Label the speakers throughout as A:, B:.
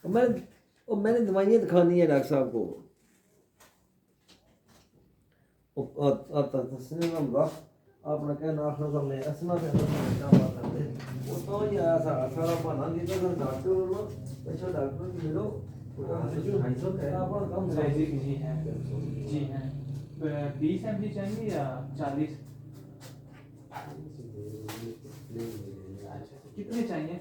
A: मैंने दवाइयाँ दिखानी है डॉक्टर साहब को। अपना क्या नाम सुना मैं असना पे क्या बात करते वो तो ही आया था सारा बहाना देता था डॉक्टर लो अच्छा डॉक्टर मिलो अपना काम
B: जी हैं जी हैं 20 mg चाहिए या 40? अच्छा कितने चाहिए?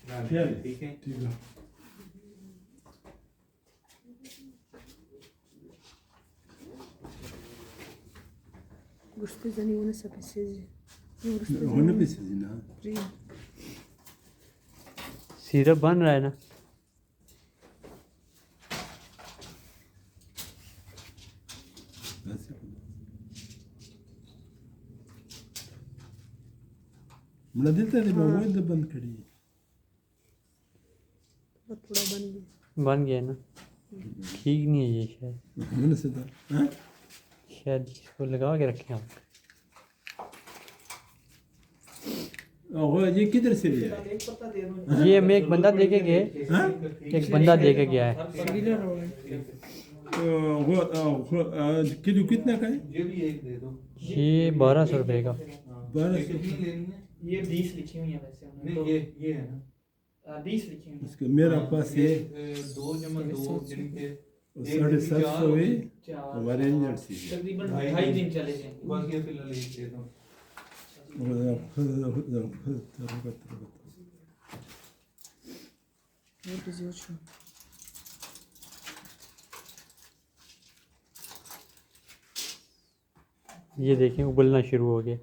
B: ठीक है
C: ठीक है।
D: Gostei de nenhuma dessa princesa.
C: होने पे से ना
E: सिरप बन रहा है ना।
C: मला देता रे मैं वो बंद करी
D: थोड़ा बन गया।
E: बन गया ना। ठीक नहीं है ये शायद।
C: मैंने से था हां
E: शायद इसको लगा के रखें आप।
C: वो ये किधर से लिया
B: एक पत्ता दे दो।
E: ये हमें एक बंदा दे के गया है।
C: हां
E: एक बंदा दे के गया है।
C: वो किलो कितना का है
B: ये भी एक दे दो।
E: ये 1200 रुपये का।
C: 1200
B: कितनी लेनी है?
F: ये 20 लिखी हुई है वैसे
B: नहीं ये है ना
F: 20 लिखी हुई
C: उसके मेरा पास ये
B: 2 जमा 2 जिनके
C: 750 हुए
F: है
C: हमारे इंजन से
F: तकरीबन 2.5 दिन चले जाएंगे।
B: बस ये फिलहाल एक दे दो।
D: Вот из очень.
E: ये देखें उबलना शुरू हो गया।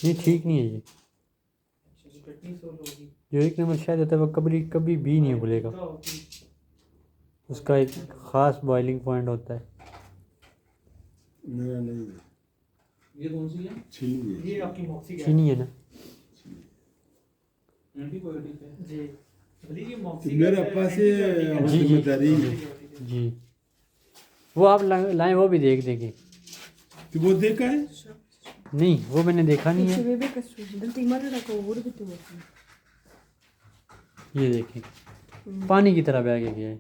E: ये ठीक नहीं है ये।
F: कितनी सोल होगी?
E: जो एक नंबर शायद होता है वो कभी कभी भी नहीं उबलेगा। उसका एक ख़ास बॉइलिंग पॉइंट होता है।
C: नहीं
B: ये कौन सी है?
C: चीनी
F: ये आपकी मॉक्सी का
E: चीनी है ना।
B: एंटीबायोटिक है
F: जी भली ये मॉक्सी
C: मेरा पास ये जिम्मेदारी
E: जी वो आप लाएं वो भी देख देंगे।
C: तो वो देखा है
E: नहीं वो मैंने देखा नहीं
D: Deixa
E: है।
D: eu ver que é Deve ter mais com o ouro do teu.
E: ये देखें पानी की तरह बह के गया है।